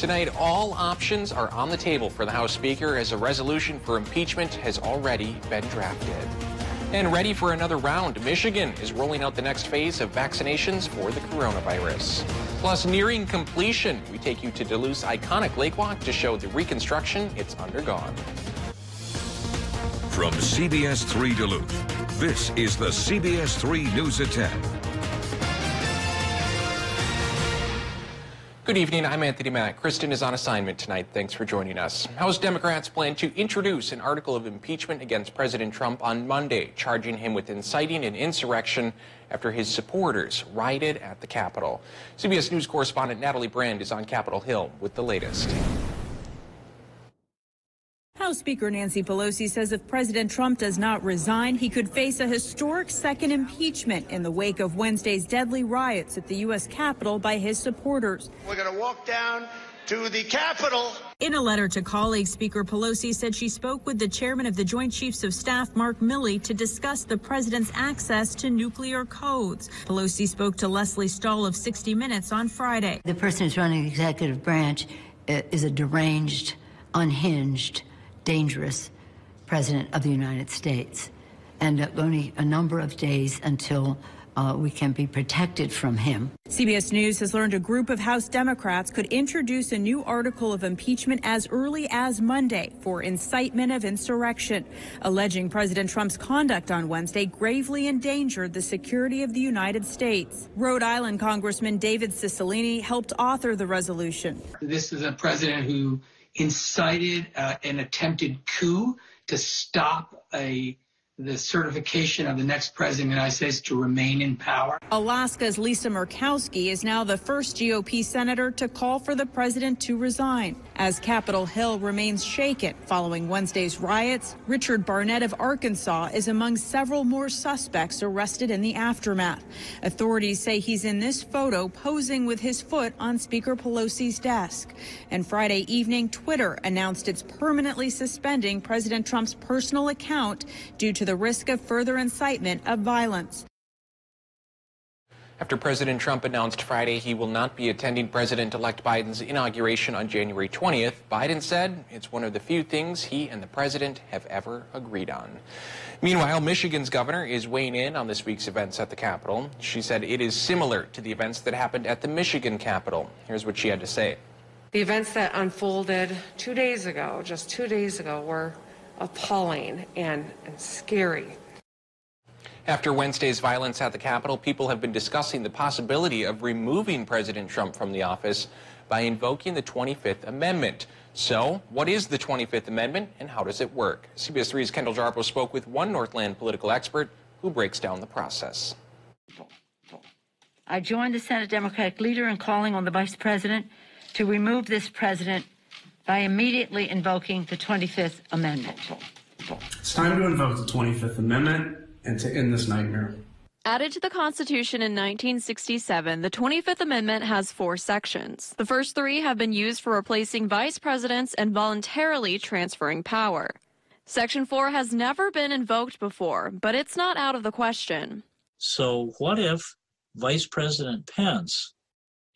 Tonight, all options are on the table for the House Speaker as a resolution for impeachment has already been drafted. And ready for another round, Michigan is rolling out the next phase of vaccinations for the coronavirus. Plus, nearing completion, we take you to Duluth's iconic lake walk to show the reconstruction it's undergone. From CBS3 Duluth, this is the CBS3 News at 10. Good evening, I'm Anthony Mack. Kristen is on assignment tonight. Thanks for joining us. House Democrats plan to introduce an article of impeachment against President Trump on Monday, charging him with inciting an insurrection after his supporters rioted at the Capitol. CBS News correspondent Natalie Brand is on Capitol Hill with the latest. House Speaker Nancy Pelosi says if President Trump does not resign, he could face a historic second impeachment in the wake of Wednesday's deadly riots at the U.S. Capitol by his supporters. We're going to walk down to the Capitol. In a letter to colleagues, Speaker Pelosi said she spoke with the chairman of the Joint Chiefs of Staff, Mark Milley, to discuss the president's access to nuclear codes. Pelosi spoke to Leslie Stahl of 60 Minutes on Friday. The person who's running the executive branch is a deranged, unhinged, dangerous president of the United States, and only a number of days until we can be protected from him. CBS News has learned a group of House Democrats could introduce a new article of impeachment as early as Monday for incitement of insurrection, alleging President Trump's conduct on Wednesday gravely endangered the security of the United States. Rhode Island Congressman David Cicilline helped author the resolution. This is a president who incited an attempted coup to stop the certification of the next president of the United States to remain in power. Alaska's Lisa Murkowski is now the first GOP senator to call for the president to resign. As Capitol Hill remains shaken following Wednesday's riots, Richard Barnett of Arkansas is among several more suspects arrested in the aftermath. Authorities say he's in this photo posing with his foot on Speaker Pelosi's desk. And Friday evening, Twitter announced it's permanently suspending President Trump's personal account due to the risk of further incitement of violence. After President Trump announced Friday he will not be attending President-elect Biden's inauguration on January 20th, Biden said it's one of the few things he and the president have ever agreed on. Meanwhile, Michigan's governor is weighing in on this week's events at the Capitol. She said it is similar to the events that happened at the Michigan Capitol. Here's what she had to say. The events that unfolded 2 days ago, just 2 days ago, were appalling and scary. After Wednesday's violence at the Capitol, people have been discussing the possibility of removing President Trump from the office by invoking the 25th Amendment. So, what is the 25th Amendment and how does it work? CBS 3's Kendall Jarbo spoke with one Northland political expert who breaks down the process. I joined the Senate Democratic leader in calling on the Vice President to remove this president by immediately invoking the 25th Amendment. It's time to invoke the 25th Amendment and to end this nightmare. Added to the Constitution in 1967, the 25th Amendment has 4 sections. The first 3 have been used for replacing vice presidents and voluntarily transferring power. Section 4 has never been invoked before, but it's not out of the question. So what if Vice President Pence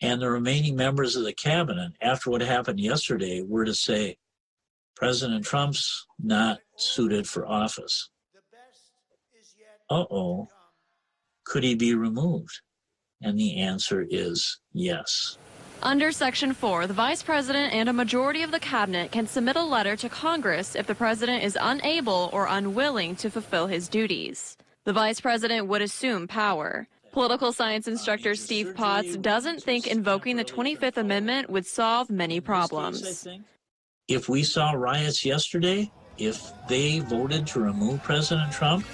and the remaining members of the cabinet, after what happened yesterday, were to say, President Trump's not suited for office? Uh-oh, could he be removed? And the answer is yes. Under Section 4, the Vice President and a majority of the cabinet can submit a letter to Congress if the president is unable or unwilling to fulfill his duties. The Vice President would assume power. Political science instructor Steve Potts doesn't think invoking the 25th Amendment would solve many problems. If we saw riots yesterday, if they voted to remove President Trump,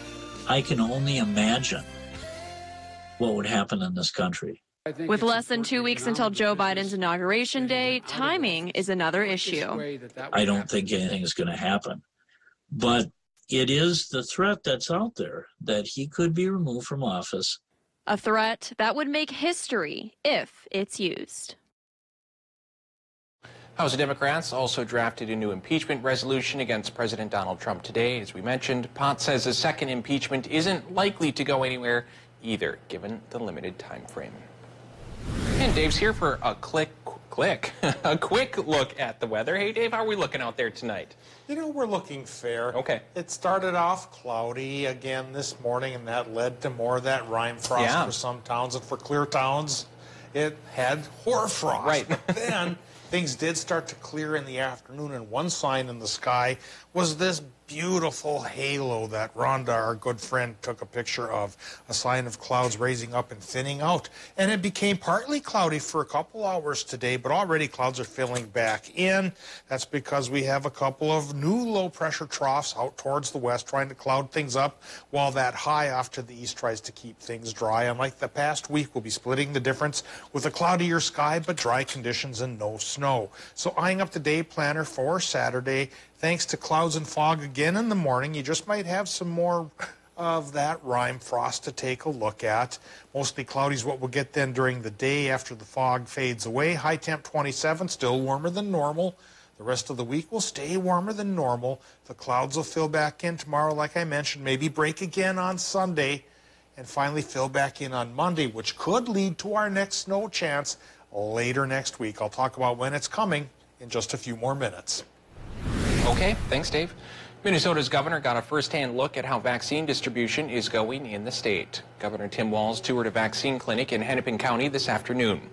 I can only imagine what would happen in this country. With less than 2 weeks until Joe Biden's inauguration day, timing is another issue. I don't think anything is going to happen. But it is the threat that's out there that he could be removed from office. A threat that would make history if it's used. House Democrats also drafted a new impeachment resolution against President Donald Trump today. As we mentioned, Potts says a second impeachment isn't likely to go anywhere either, given the limited time frame. And Dave's here for a A quick look at the weather. Hey, Dave, how are we looking out there tonight? You know, we're looking fair. Okay. It started off cloudy again this morning, and that led to more of that rime frost for some towns. And for clear towns, it had hoar frost. Right. But then things did start to clear in the afternoon, and one sign in the sky was this beautiful halo that Rhonda, our good friend, took a picture of, a sign of clouds raising up and thinning out. And it became partly cloudy for a couple hours today, but already clouds are filling back in. That's because we have a couple of new low-pressure troughs out towards the west trying to cloud things up, while that high off to the east tries to keep things dry. Unlike the past week, we'll be splitting the difference with a cloudier sky but dry conditions and no snow. So eyeing up the day planner for Saturday, thanks to clouds and fog again in the morning, you just might have some more of that rime frost to take a look at. Mostly cloudy is what we'll get then during the day after the fog fades away. High temp 27, still warmer than normal. The rest of the week will stay warmer than normal. The clouds will fill back in tomorrow, like I mentioned, maybe break again on Sunday, and finally fill back in on Monday, which could lead to our next snow chance later next week. I'll talk about when it's coming in just a few more minutes. Okay, thanks, Dave. Minnesota's governor got a first-hand look at how vaccine distribution is going in the state. Governor Tim Walz toured a vaccine clinic in Hennepin County this afternoon.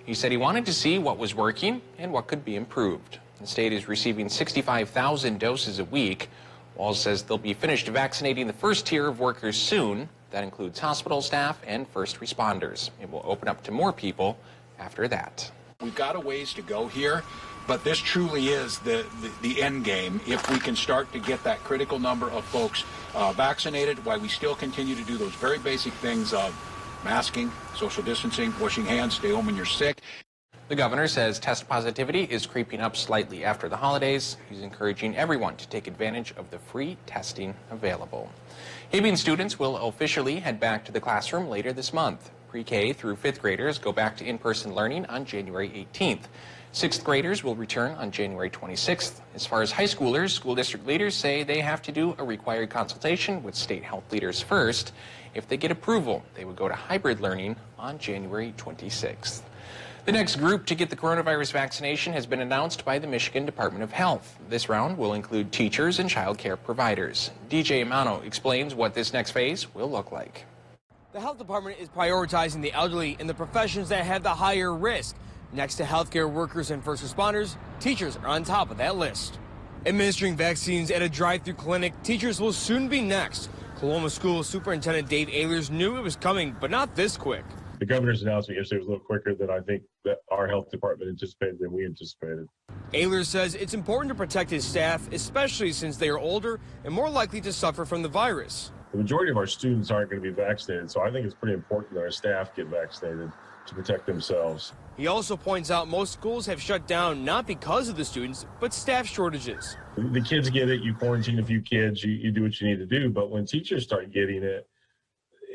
He said he wanted to see what was working and what could be improved. The state is receiving 65,000 doses a week. Walz says they'll be finished vaccinating the first tier of workers soon. That includes hospital staff and first responders. It will open up to more people after that. We've got a ways to go here, but this truly is the end game. If we can start to get that critical number of folks vaccinated, while we still continue to do those very basic things of masking, social distancing, washing hands, stay home when you're sick. The governor says test positivity is creeping up slightly after the holidays. He's encouraging everyone to take advantage of the free testing available. Hibbing students will officially head back to the classroom later this month. Pre-K through 5th graders go back to in-person learning on January 18th. 6th graders will return on January 26th. As far as high schoolers, school district leaders say they have to do a required consultation with state health leaders first. If they get approval, they would go to hybrid learning on January 26th. The next group to get the coronavirus vaccination has been announced by the Michigan Department of Health. This round will include teachers and child care providers. DJ Amano explains what this next phase will look like. The health department is prioritizing the elderly and the professions that have the higher risk. Next to healthcare workers and first responders, teachers are on top of that list. Administering vaccines at a drive-through clinic, teachers will soon be next. Coloma School Superintendent Dave Ehlers knew it was coming, but not this quick. The governor's announcement yesterday was a little quicker than I think that our health department anticipated than we anticipated. Ehlers says it's important to protect his staff, especially since they are older and more likely to suffer from the virus. The majority of our students aren't going to be vaccinated, so I think it's pretty important that our staff get vaccinated to protect themselves. He also points out most schools have shut down not because of the students, but staff shortages. The kids get it, you quarantine a few kids, you do what you need to do, but when teachers start getting it,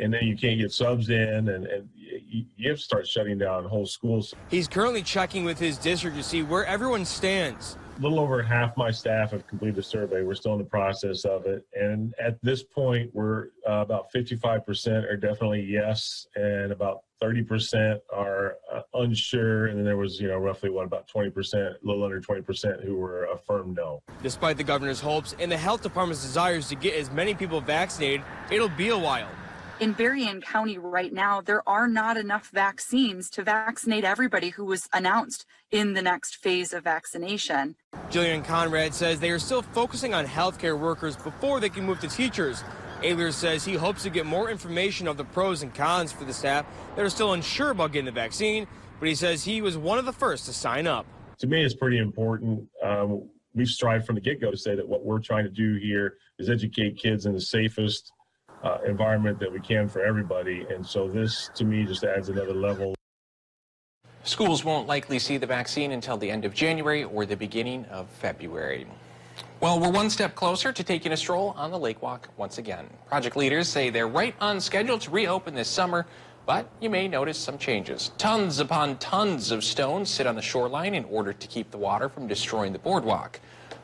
and then you can't get subs in, and you have to start shutting down whole schools. He's currently checking with his district to see where everyone stands. A little over half my staff have completed the survey. We're still in the process of it. And at this point, we're about 55% are definitely yes, and about 30% are unsure. And then there was, roughly about 20%, a little under 20% who were a firm no. Despite the governor's hopes and the health department's desires to get as many people vaccinated, it'll be a while. In Berrien County right now, there are not enough vaccines to vaccinate everybody who was announced in the next phase of vaccination. Jillian Conrad says they are still focusing on healthcare workers before they can move to teachers. Ehlers says he hopes to get more information of the pros and cons for the staff that are still unsure about getting the vaccine, but he says he was one of the first to sign up. To me, it's pretty important. We've strived from the get-go to say that what we're trying to do here is educate kids in the safest environment that we can for everybody, and so this to me just adds another level. Schools won't likely see the vaccine until the end of January or the beginning of February. Well, we're one step closer to taking a stroll on the lake walk once again. Project leaders say they're right on schedule to reopen this summer, but you may notice some changes. Tons upon tons of stones sit on the shoreline in order to keep the water from destroying the boardwalk.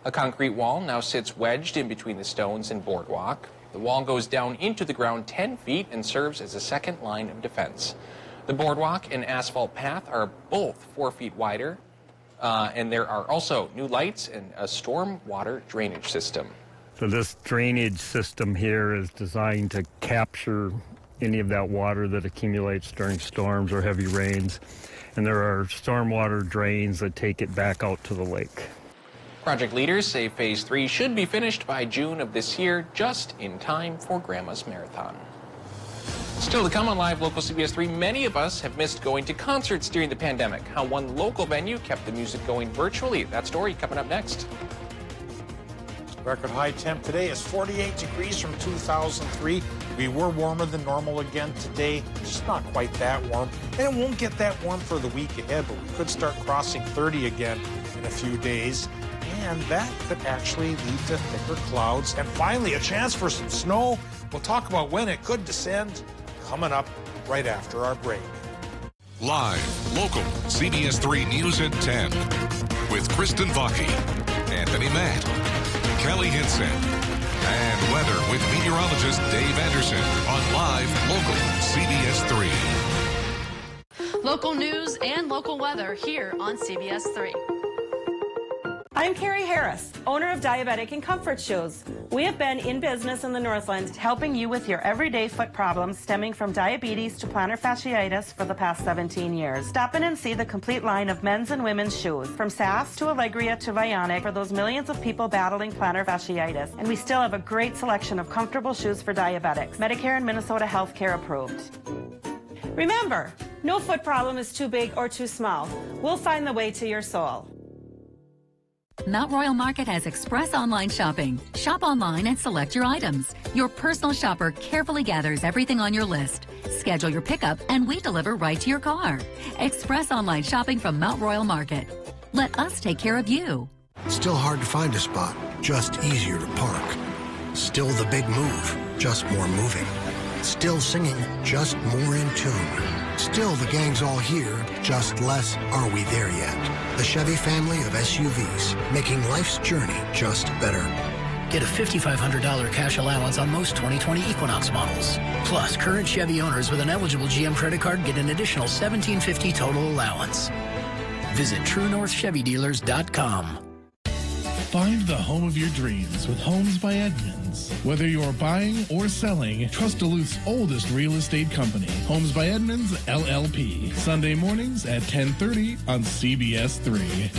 A concrete wall now sits wedged in between the stones and boardwalk. The wall goes down into the ground 10 feet and serves as a second line of defense. The boardwalk and asphalt path are both 4 feet wider And there are also new lights and a storm water drainage system. So this drainage system here is designed to capture any of that water that accumulates during storms or heavy rains. And there are stormwater drains that take it back out to the lake. Project leaders say Phase 3 should be finished by June of this year, just in time for Grandma's Marathon. Still to come on Live Local CBS 3, many of us have missed going to concerts during the pandemic. How one local venue kept the music going virtually. That story coming up next. Record high temp today is 48 degrees from 2003. We were warmer than normal again today, just not quite that warm. And it won't get that warm for the week ahead, but we could start crossing 30 again in a few days. And that could actually lead to thicker clouds. And finally, a chance for some snow. We'll talk about when it could descend coming up right after our break. Live, local, CBS 3 News at 10 with Kristen Vaki, Anthony Matt, Kelly Hinson, and weather with meteorologist Dave Anderson on Live, local, CBS 3. Local news and local weather here on CBS 3. I'm Carrie Harris, owner of Diabetic and Comfort Shoes. We have been in business in the Northlands helping you with your everyday foot problems stemming from diabetes to plantar fasciitis for the past 17 years. Stop in and see the complete line of men's and women's shoes, from SAS to Allegria to Vionic, for those millions of people battling plantar fasciitis. And we still have a great selection of comfortable shoes for diabetics, Medicare and Minnesota healthcare approved. Remember, no foot problem is too big or too small. We'll find the way to your soul. Mount Royal Market has express online shopping. Shop online and select your items. Your personal shopper carefully gathers everything on your list. Schedule your pickup and we deliver right to your car. Express online shopping from Mount Royal Market. Let us take care of you. Still hard to find a spot, just easier to park. Still the big move, just more moving. Still singing, just more in tune. Still the gang's all here, just less are we there yet. The Chevy family of SUVs, making life's journey just better. Get a $5,500 cash allowance on most 2020 Equinox models. Plus, current Chevy owners with an eligible GM credit card get an additional $1,750 total allowance. Visit TrueNorthChevyDealers.com. Find the home of your dreams with Homes by Edmunds. Whether you're buying or selling, trust Duluth's oldest real estate company, Homes by Edmunds, LLP. Sunday mornings at 10:30 on CBS 3.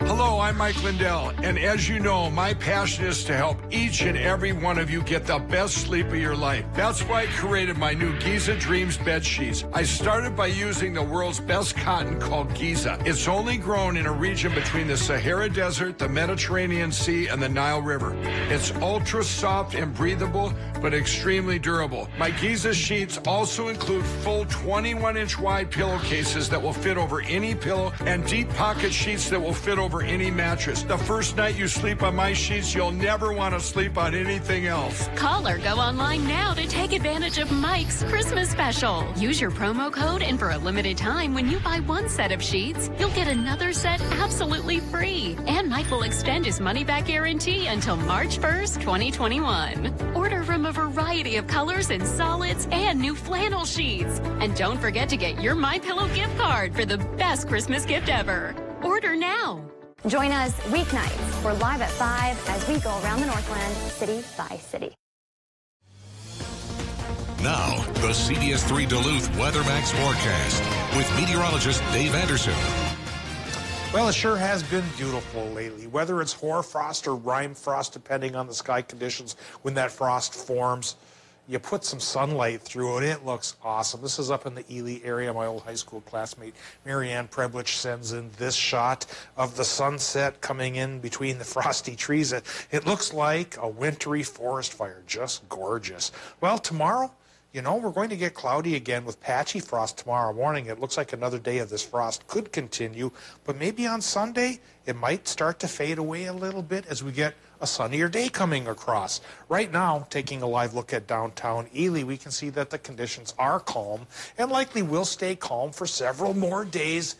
Hello, I'm Mike Lindell, and as you know, my passion is to help each and every one of you get the best sleep of your life. That's why I created my new Giza Dreams bed sheets. I started by using the world's best cotton called Giza. It's only grown in a region between the Sahara Desert, the Mediterranean Sea, and the Nile River. It's ultra soft and breathable, but extremely durable. My Giza sheets also include full 21-inch wide pillowcases that will fit over any pillow and deep pocket sheets that will fit over any mattress. The first night you sleep on my sheets, you'll never want to sleep on anything else. Call or go online now to take advantage of Mike's Christmas special. Use your promo code, and for a limited time, when you buy one set of sheets, you'll get another set absolutely free. And Mike will extend his money-back guarantee until March 1st, 2021. Order from a variety of colors and solids and new flannel sheets. And don't forget to get your MyPillow gift card for the best Christmas gift ever. Order now. Join us weeknights. We're live at 5 as we go around the Northland, city by city. Now, the CBS 3 Duluth WeatherMax forecast with meteorologist Dave Anderson. Well, it sure has been beautiful lately. Whether it's hoarfrost or rime frost, depending on the sky conditions when that frost forms, you put some sunlight through it, it looks awesome. This is up in the Ely area. My old high school classmate, Marianne Preblich, sends in this shot of the sunset coming in between the frosty trees. It looks like a wintry forest fire, just gorgeous. Well, tomorrow, you know, we're going to get cloudy again with patchy frost tomorrow morning. It looks like another day of this frost could continue, but maybe on Sunday, it might start to fade away a little bit as we get a sunnier day coming across. Right now, taking a live look at downtown Ely, we can see that the conditions are calm and likely will stay calm for several more days.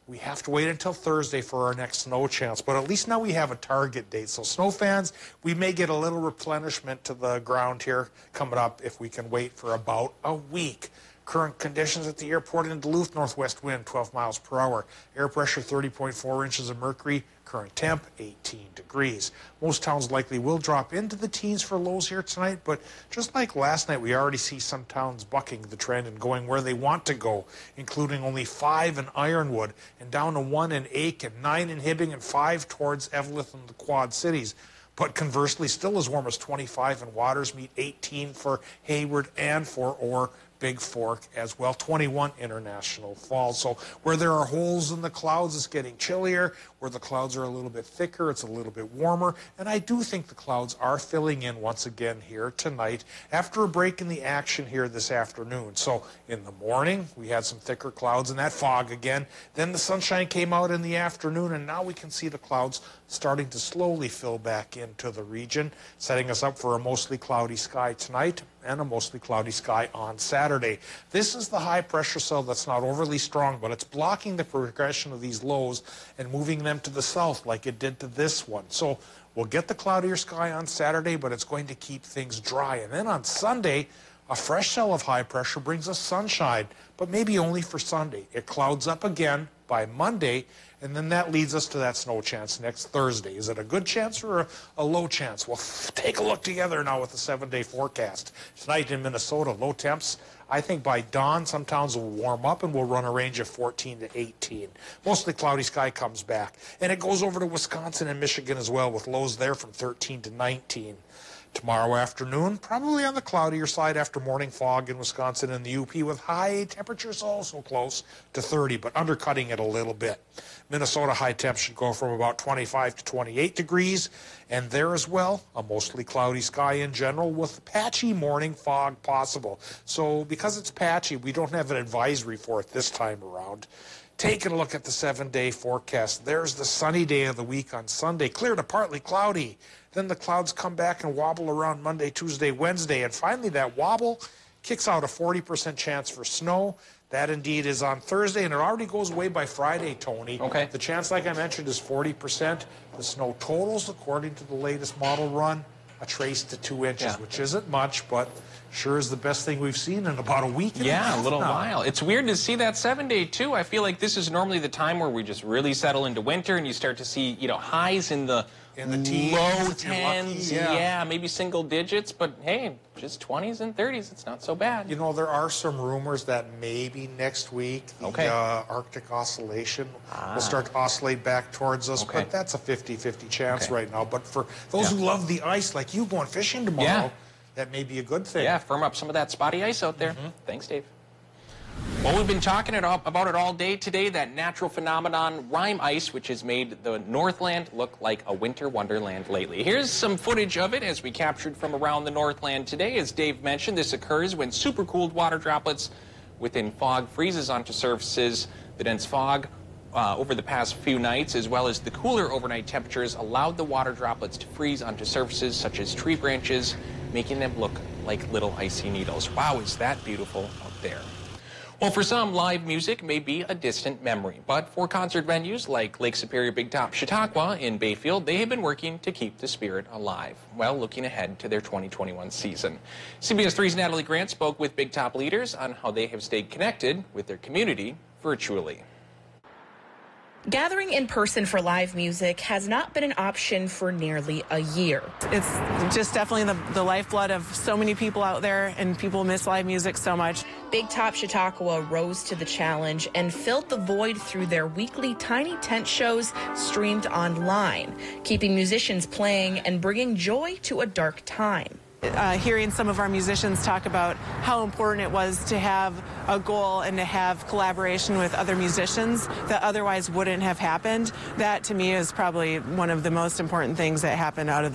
We have to wait until Thursday for our next snow chance, but at least now we have a target date. So snow fans, we may get a little replenishment to the ground here coming up if we can wait for about a week. Current conditions at the airport in Duluth, northwest wind 12 miles per hour. Air pressure 30.4 inches of mercury. Current temp 18 degrees. Most towns likely will drop into the teens for lows here tonight, but just like last night, we already see some towns bucking the trend and going where they want to go, including only 5 in Ironwood and down to 1 in Aiken, 9 in Hibbing, and 5 towards Evelyn and the Quad Cities. But conversely, still as warm as 25 in Waters, meet 18 for Hayward and for Orr. Big Fork as well, 21 International Falls. So where there are holes in the clouds, it's getting chillier. Where the clouds are a little bit thicker, it's a little bit warmer. And I do think the clouds are filling in once again here tonight after a break in the action here this afternoon. So in the morning, we had some thicker clouds and that fog again. Then the sunshine came out in the afternoon, and now we can see the clouds starting to slowly fill back into the region, setting us up for a mostly cloudy sky tonight and a mostly cloudy sky on Saturday. This is the high pressure cell that's not overly strong, but it's blocking the progression of these lows and moving them to the south like it did to this one. So we'll get the cloudier sky on Saturday, but it's going to keep things dry. And then on Sunday, a fresh cell of high pressure brings us sunshine, but maybe only for Sunday. It clouds up again by Monday, and then that leads us to that snow chance next Thursday. Is it a good chance or a low chance? Well, take a look together now with the 7-day forecast. Tonight in Minnesota, low temps. I think by dawn, some towns will warm up and we'll run a range of 14 to 18. Mostly cloudy sky comes back. And it goes over to Wisconsin and Michigan as well, with lows there from 13 to 19. Tomorrow afternoon, probably on the cloudier side after morning fog in Wisconsin and the UP, with high temperatures also close to 30, but undercutting it a little bit. Minnesota high temps should go from about 25 to 28 degrees, and there as well, a mostly cloudy sky in general with patchy morning fog possible. So because it's patchy, we don't have an advisory for it this time around. Taking a look at the 7-day forecast, there's the sunny day of the week on Sunday, clear to partly cloudy. Then the clouds come back and wobble around Monday, Tuesday, Wednesday, and finally that wobble kicks out a 40% chance for snow. That indeed is on Thursday, and it already goes away by Friday, Tony. Okay. The chance, like I mentioned, is 40%. The snow totals, according to the latest model run, a trace to 2 inches, which isn't much, but sure is the best thing we've seen in about a week and a half a little now. while. It's weird to see that 7-day, too. I feel like this is normally the time where we just really settle into winter, and you start to see, highs in the teens, low if you're lucky, 10s, maybe single digits, but hey, just 20s and 30s, it's not so bad. You know, there are some rumors that maybe next week the Arctic oscillation will start to oscillate back towards us, but that's a 50-50 chance right now. But for those who love the ice, like you going fishing tomorrow, that may be a good thing. Yeah, firm up some of that spotty ice out there. Thanks, Dave. Well, we've been talking about it all day today, that natural phenomenon, rime ice, which has made the Northland look like a winter wonderland lately. Here's some footage of it as we captured from around the Northland today. As Dave mentioned, this occurs when supercooled water droplets within fog freezes onto surfaces. The dense fog over the past few nights, as well as the cooler overnight temperatures, allowed the water droplets to freeze onto surfaces such as tree branches, making them look like little icy needles. Wow, is that beautiful out there. Well, for some, live music may be a distant memory, but for concert venues like Lake Superior Big Top Chautauqua in Bayfield, they have been working to keep the spirit alive, while looking ahead to their 2021 season. CBS3's Natalie Grant spoke with Big Top leaders on how they have stayed connected with their community virtually. Gathering in person for live music has not been an option for nearly a year. It's just definitely the lifeblood of so many people out there, and people miss live music so much. Big Top Chautauqua rose to the challenge and filled the void through their weekly tiny tent shows streamed online, keeping musicians playing and bringing joy to a dark time. Hearing some of our musicians talk about how important it was to have a goal and to have collaboration with other musicians that otherwise wouldn't have happened, that to me is probably one of the most important things that happened out of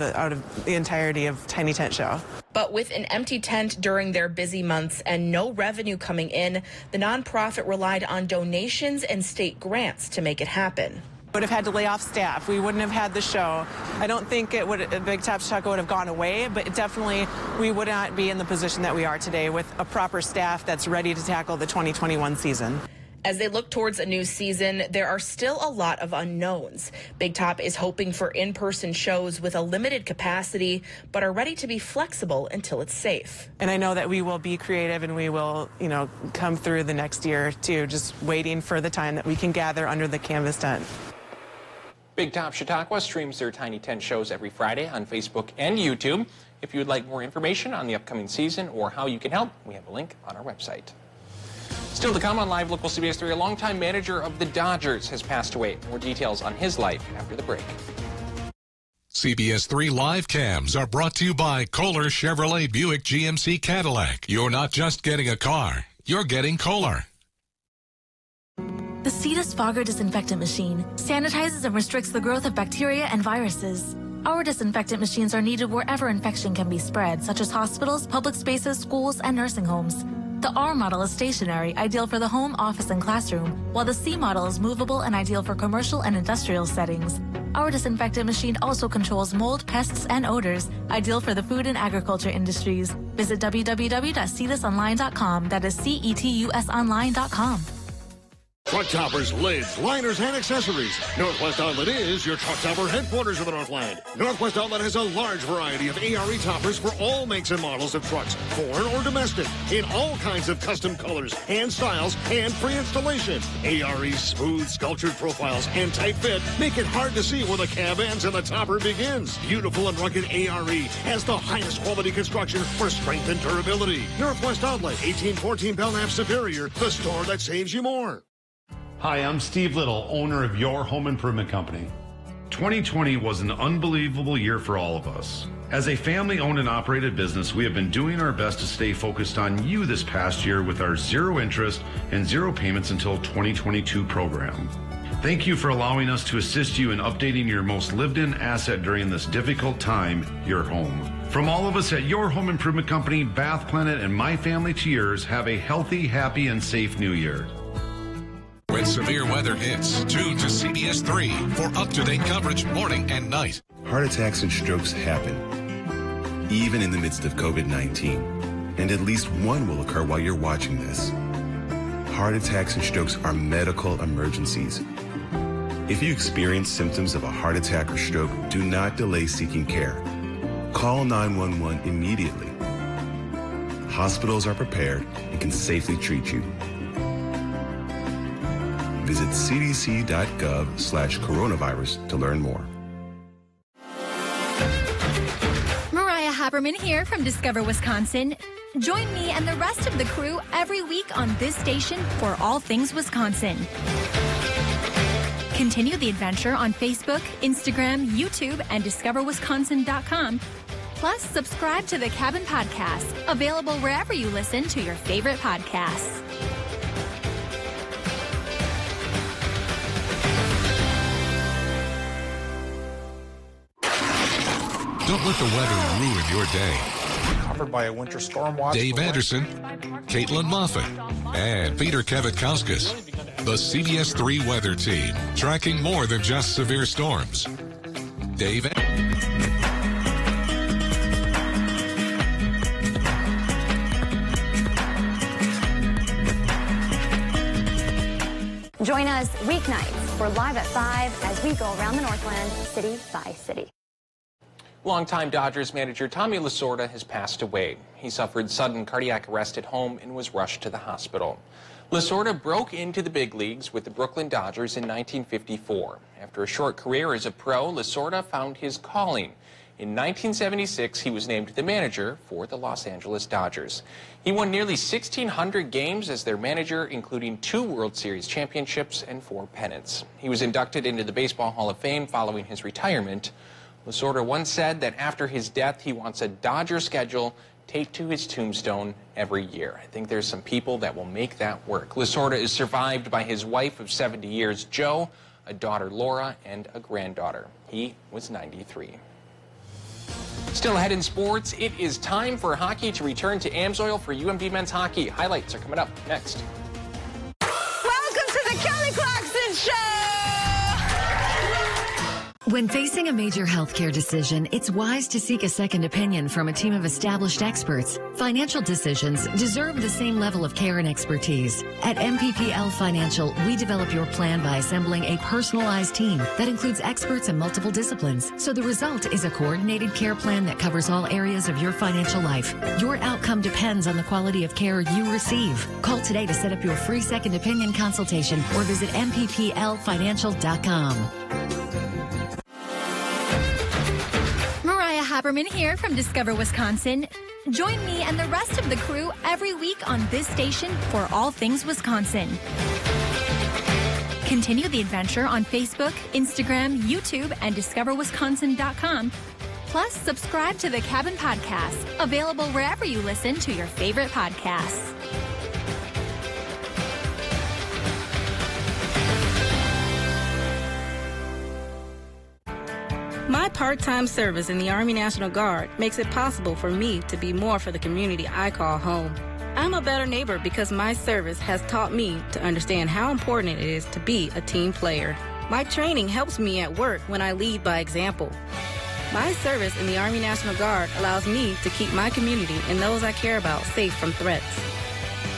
the entirety of Tiny Tent Show. But with an empty tent during their busy months and no revenue coming in, the nonprofit relied on donations and state grants to make it happen. Would have had to lay off staff. We wouldn't have had the show. I don't think Big Top Chautauqua would have gone away, but definitely we would not be in the position that we are today with a proper staff that's ready to tackle the 2021 season. As they look towards a new season, there are still a lot of unknowns. Big Top is hoping for in-person shows with a limited capacity, but are ready to be flexible until it's safe. And I know that we will be creative and we will, come through the next year too, just waiting for the time that we can gather under the canvas tent. Big Top Chautauqua streams their Tiny Tent shows every Friday on Facebook and YouTube. If you would like more information on the upcoming season or how you can help, we have a link on our website. Still to come on Live Local CBS 3, a longtime manager of the Dodgers has passed away. More details on his life after the break. CBS 3 live cams are brought to you by Kohler Chevrolet Buick GMC Cadillac. You're not just getting a car, you're getting Kohler. The Cetus Fogger disinfectant machine sanitizes and restricts the growth of bacteria and viruses. Our disinfectant machines are needed wherever infection can be spread, such as hospitals, public spaces, schools, and nursing homes. The R model is stationary, ideal for the home, office, and classroom, while the C model is movable and ideal for commercial and industrial settings. Our disinfectant machine also controls mold, pests, and odors, ideal for the food and agriculture industries. Visit www.cetusonline.com. That is CETUSonline.com. Truck toppers, lids, liners, and accessories. Northwest Outlet is your truck topper headquarters of the Northland. Northwest Outlet has a large variety of ARE toppers for all makes and models of trucks, foreign or domestic, in all kinds of custom colors and styles and free installation. ARE's smooth, sculptured profiles and tight fit make it hard to see where the cab ends and the topper begins. Beautiful and rugged ARE has the highest quality construction for strength and durability. Northwest Outlet, 1814 Belknap Superior, the store that saves you more. Hi, I'm Steve Little, owner of Your Home Improvement Company. 2020 was an unbelievable year for all of us. As a family-owned and operated business, we have been doing our best to stay focused on you this past year with our zero interest and zero payments until 2022 program. Thank you for allowing us to assist you in updating your most lived-in asset during this difficult time, your home. From all of us at Your Home Improvement Company, Bath Planet, and my family to yours, have a healthy, happy, and safe new year. When severe weather hits, tune to CBS 3 for up-to-date coverage morning and night. Heart attacks and strokes happen, even in the midst of COVID-19. And at least one will occur while you're watching this. Heart attacks and strokes are medical emergencies. If you experience symptoms of a heart attack or stroke, do not delay seeking care. Call 911 immediately. Hospitals are prepared and can safely treat you. Visit cdc.gov/coronavirus to learn more. Mariah Haberman here from Discover Wisconsin. Join me and the rest of the crew every week on this station for all things Wisconsin. Continue the adventure on Facebook, Instagram, YouTube, and discoverwisconsin.com. Plus, subscribe to the Cabin Podcast, available wherever you listen to your favorite podcasts. Don't let the weather ruin your day. Covered by a winter storm watch. Dave Anderson, Caitlin Moffat, and Peter Kavitkauskas. The CBS 3 weather team, tracking more than just severe storms. Dave. Join us weeknights. We're live at 5 as we go around the Northland, city by city. Longtime Dodgers manager Tommy Lasorda has passed away. He suffered sudden cardiac arrest at home and was rushed to the hospital. Lasorda broke into the big leagues with the Brooklyn Dodgers in 1954. After a short career as a pro, Lasorda found his calling. In 1976, he was named the manager for the Los Angeles Dodgers. He won nearly 1,600 games as their manager, including 2 World Series championships and 4 pennants. He was inducted into the Baseball Hall of Fame following his retirement. Lasorda once said that after his death, he wants a Dodger schedule taped to his tombstone every year. I think there's some people that will make that work. Lasorda is survived by his wife of 70 years, Jo, a daughter, Laura, and a granddaughter. He was 93. Still ahead in sports, it is time for hockey to return to Amsoil for UMD men's hockey. Highlights are coming up next. Welcome to the Kelly Clarkson Show! When facing a major healthcare decision, it's wise to seek a second opinion from a team of established experts. Financial decisions deserve the same level of care and expertise. At MPPL Financial, we develop your plan by assembling a personalized team that includes experts in multiple disciplines. So the result is a coordinated care plan that covers all areas of your financial life. Your outcome depends on the quality of care you receive. Call today to set up your free second opinion consultation or visit MPPLFinancial.com. Haberman here from Discover Wisconsin. Join me and the rest of the crew every week on this station for all things Wisconsin. Continue the adventure on Facebook, Instagram, YouTube, and discoverwisconsin.com. Plus, subscribe to the Cabin Podcast, available wherever you listen to your favorite podcasts. My part-time service in the Army National Guard makes it possible for me to be more for the community I call home. I'm a better neighbor because my service has taught me to understand how important it is to be a team player. My training helps me at work when I lead by example. My service in the Army National Guard allows me to keep my community and those I care about safe from threats.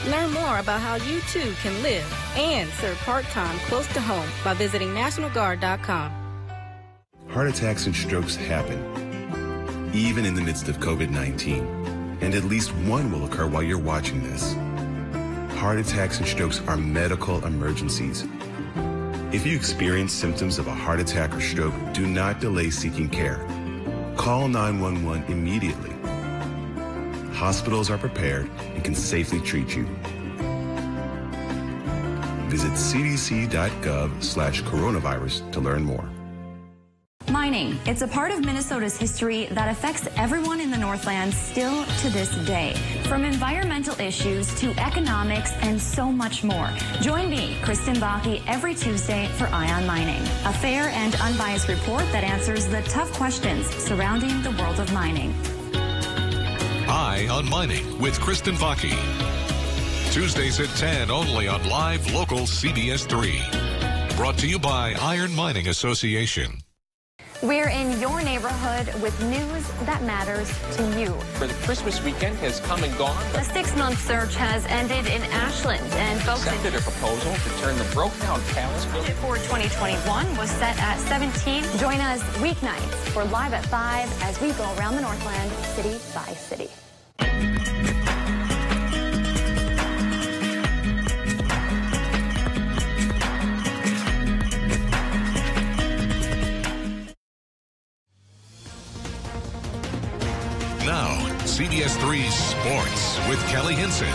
Learn more about how you too can live and serve part-time close to home by visiting NationalGuard.com. Heart attacks and strokes happen, even in the midst of COVID-19, and at least one will occur while you're watching this. Heart attacks and strokes are medical emergencies. If you experience symptoms of a heart attack or stroke, do not delay seeking care. Call 911 immediately. Hospitals are prepared and can safely treat you. Visit cdc.gov/coronavirus to learn more. Mining. It's a part of Minnesota's history that affects everyone in the Northland still to this day. From environmental issues to economics and so much more. Join me, Kristen Bakke, every Tuesday for Eye on Mining, a fair and unbiased report that answers the tough questions surrounding the world of mining. Eye on Mining with Kristen Bakke. Tuesdays at 10 only on live local CBS3. Brought to you by Iron Mining Association. We're in your neighborhood with news that matters to you. For the Christmas weekend has come and gone. A 6-month search has ended in Ashland, and folks accepted a proposal to turn the broke-down palace building for 2021 was set at 17. Join us weeknights for Live at 5 as we go around the Northland, city by city. Now, CBS3 Sports with Kelly Hinson.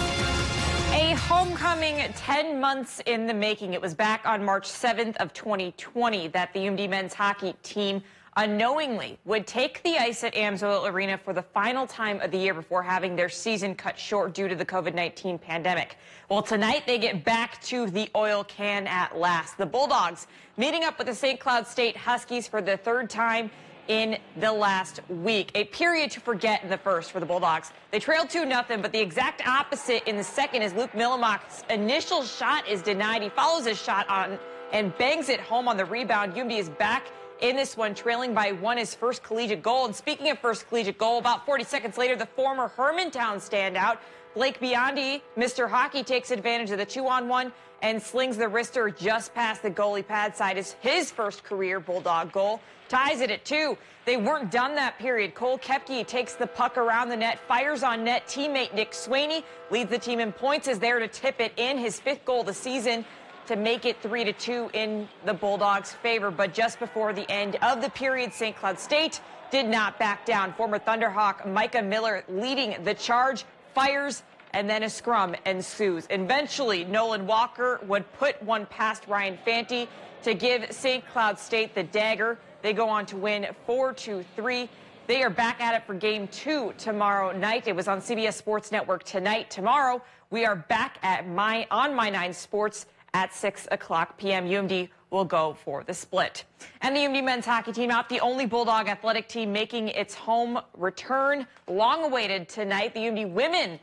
A homecoming 10 months in the making. It was back on March 7th of 2020 that the UMD men's hockey team unknowingly would take the ice at Amsoil Arena for the final time of the year before having their season cut short due to the COVID-19 pandemic. Well, tonight they get back to the oil can at last. The Bulldogs meeting up with the St. Cloud State Huskies for the third time in the last week. A period to forget in the first for the Bulldogs. They trailed 2-0, but the exact opposite in the second as Luke Millimak's initial shot is denied. He follows his shot on and bangs it home on the rebound. UMD is back in this one, trailing by 1, his first collegiate goal. And speaking of first collegiate goal, about 40 seconds later, the former Hermantown standout, Blake Biondi, Mr. Hockey, takes advantage of the 2-on-1 and slings the wrister just past the goalie pad side. Is his first career Bulldog goal. Ties it at 2. They weren't done that period. Cole Koepke takes the puck around the net, fires on net. Teammate Nick Swaney leads the team in points, is there to tip it in, his 5th goal of the season to make it 3-2 in the Bulldogs' favor. But just before the end of the period, St. Cloud State did not back down. Former Thunderhawk Micah Miller leading the charge, fires, and then a scrum ensues. Eventually, Nolan Walker would put one past Ryan Fanti to give St. Cloud State the dagger. They go on to win 4-3. They are back at it for Game 2 tomorrow night. It was on CBS Sports Network tonight. Tomorrow, we are back at on My 9 Sports at 6:00 p.m. UMD will go for the split. And the UMD men's hockey team, not the only Bulldog athletic team making its home return. Long awaited tonight, the UMD women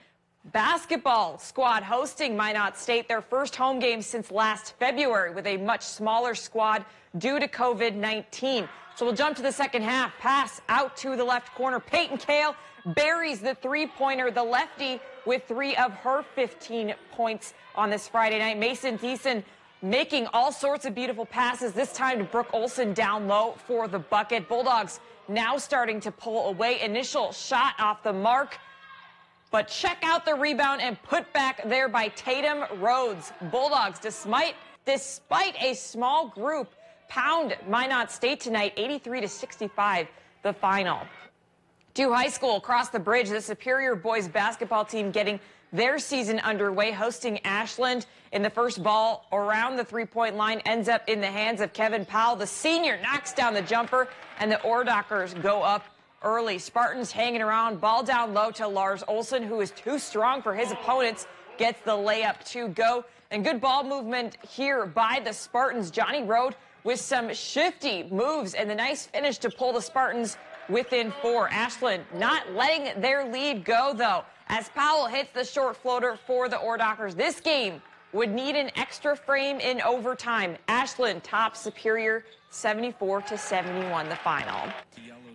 Basketball squad hosting Minot State, their first home game since last February with a much smaller squad due to COVID-19. So we'll jump to the second half. Pass out to the left corner. Peyton Kale buries the three-pointer, the lefty, with 3 of her 15 points on this Friday night. Mason Thiessen making all sorts of beautiful passes, this time to Brooke Olson down low for the bucket. Bulldogs now starting to pull away. Initial shot off the mark, but check out the rebound and put back there by Tatum Rhodes. Bulldogs, despite a small group, pound Minot State tonight, 83-65, the final. To high school across the bridge, the Superior boys basketball team getting their season underway, hosting Ashland. In the first ball around the three-point line ends up in the hands of Kevin Powell. The senior knocks down the jumper, and the Ordockers go up early. Spartans hanging around, ball down low to Lars Olsen, who is too strong for his opponents, gets the layup to go. And good ball movement here by the Spartans. Johnny Rode with some shifty moves and the nice finish to pull the Spartans within 4. Ashland not letting their lead go, though, as Powell hits the short floater for the Ordockers. This game would need an extra frame in overtime. Ashland tops Superior 74-71, the final.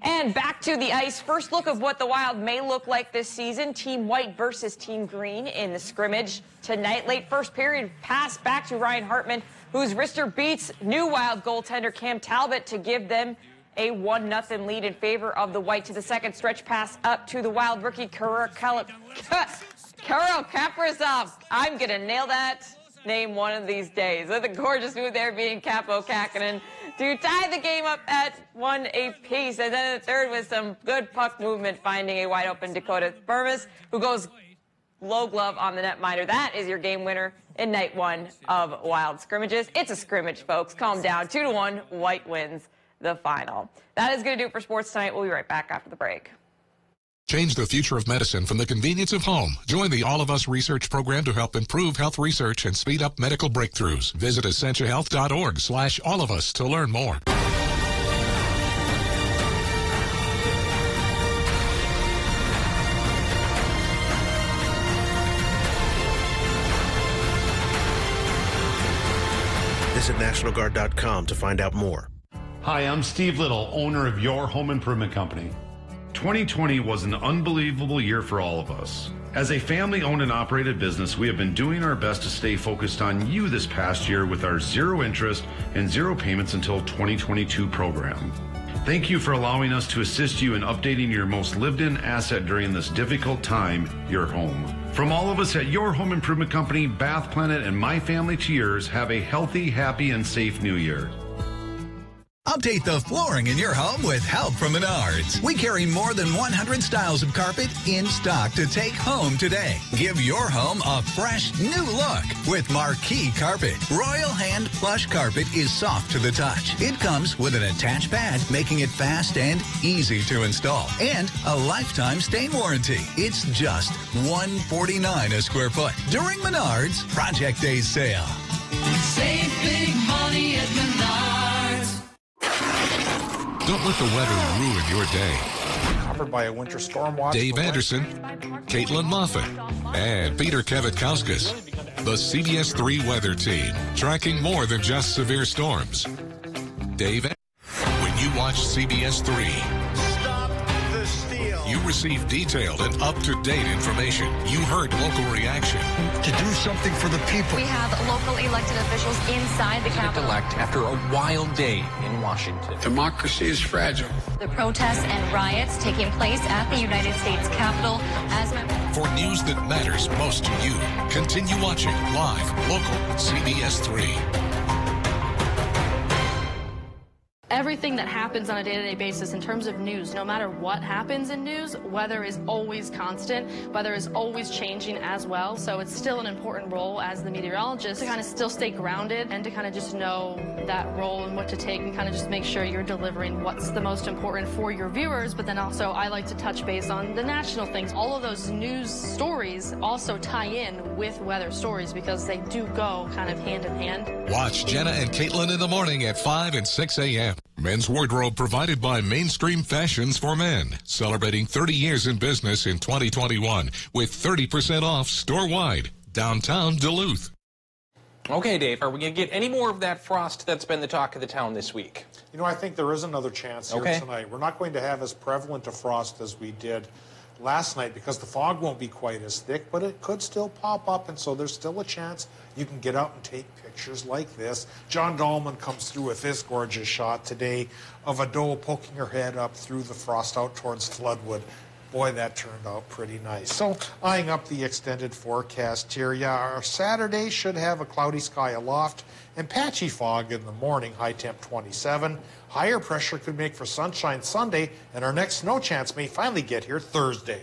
And back to the ice. First look of what the Wild may look like this season. Team White versus Team Green in the scrimmage tonight. Late first period, pass back to Ryan Hartman, whose wrister beats new Wild goaltender Cam Talbot to give them a 1-0 lead in favor of the White. To the second stretch pass up to the Wild rookie Kirill Kaprizov. I'm going to nail that name one of these days. With a gorgeous move there being Capo Kakkonen to tie the game up at 1 apiece. And then in the third with some good puck movement, finding a wide open Dakota Burmis, who goes low glove on the netminder. That is your game winner in night 1 of Wild scrimmages. It's a scrimmage, folks. Calm down. 2-1, White wins the final. That is going to do it for sports tonight. We'll be right back after the break. Change the future of medicine from the convenience of home. Join the All of Us research program to help improve health research and speed up medical breakthroughs. Visit essentiahealth.org/allofus to learn more. Visit NationalGuard.com to find out more. Hi, I'm Steve Little, owner of Your Home Improvement Company. 2020 was an unbelievable year for all of us. As a family-owned and operated business, we have been doing our best to stay focused on you this past year with our zero interest and zero payments until 2022 program. Thank you for allowing us to assist you in updating your most lived-in asset during this difficult time, your home. From all of us at Your Home Improvement Company, Bath Planet, and my family to yours, have a healthy, happy, and safe new year. Update the flooring in your home with help from Menards. We carry more than 100 styles of carpet in stock to take home today. Give your home a fresh new look with Marquee Carpet. Royal Hand Plush Carpet is soft to the touch. It comes with an attached pad, making it fast and easy to install. And a lifetime stain warranty. It's just $149 a square foot during Menards Project Day sale. Save big money at Menards. Don't let the weather ruin your day. Covered by a winter storm watch. Dave Anderson, Caitlin Moffat, and Peter Kevitkauskas. The CBS3 weather team, tracking more than just severe storms. Dave, when you watch CBS3, you receive detailed and up-to-date information. You heard local reaction. To do something for the people. We have local elected officials inside the Capitol. Elect after a wild day in Washington. Democracy is fragile. The protests and riots taking place at the United States Capitol as for news that matters most to you, continue watching live, local, CBS3. Everything that happens on a day-to-day basis in terms of news, no matter what happens in news, weather is always constant, weather is always changing as well. So it's still an important role as the meteorologist to kind of still stay grounded and to kind of just know that role and what to take and kind of just make sure you're delivering what's the most important for your viewers. But then also I like to touch base on the national things. All of those news stories also tie in with weather stories because they do go kind of hand in hand. Watch Jenna and Caitlin in the morning at 5 and 6 a.m. Men's wardrobe provided by Mainstream Fashions for Men, celebrating 30 years in business in 2021 with 30% off store-wide, downtown Duluth. Okay, Dave, are we going to get any more of that frost that's been the talk of the town this week? You know, I think there is another chance here tonight. We're not going to have as prevalent a frost as we did last night because the fog won't be quite as thick, but it could still pop up, and so there's still a chance you can get out and take pictures like this. John Dahlman comes through with this gorgeous shot today of a doe poking her head up through the frost out towards Floodwood. Boy, that turned out pretty nice. So, eyeing up the extended forecast here, our Saturday should have a cloudy sky aloft and patchy fog in the morning, high temp 27. Higher pressure could make for sunshine Sunday, and our next snow chance may finally get here Thursday.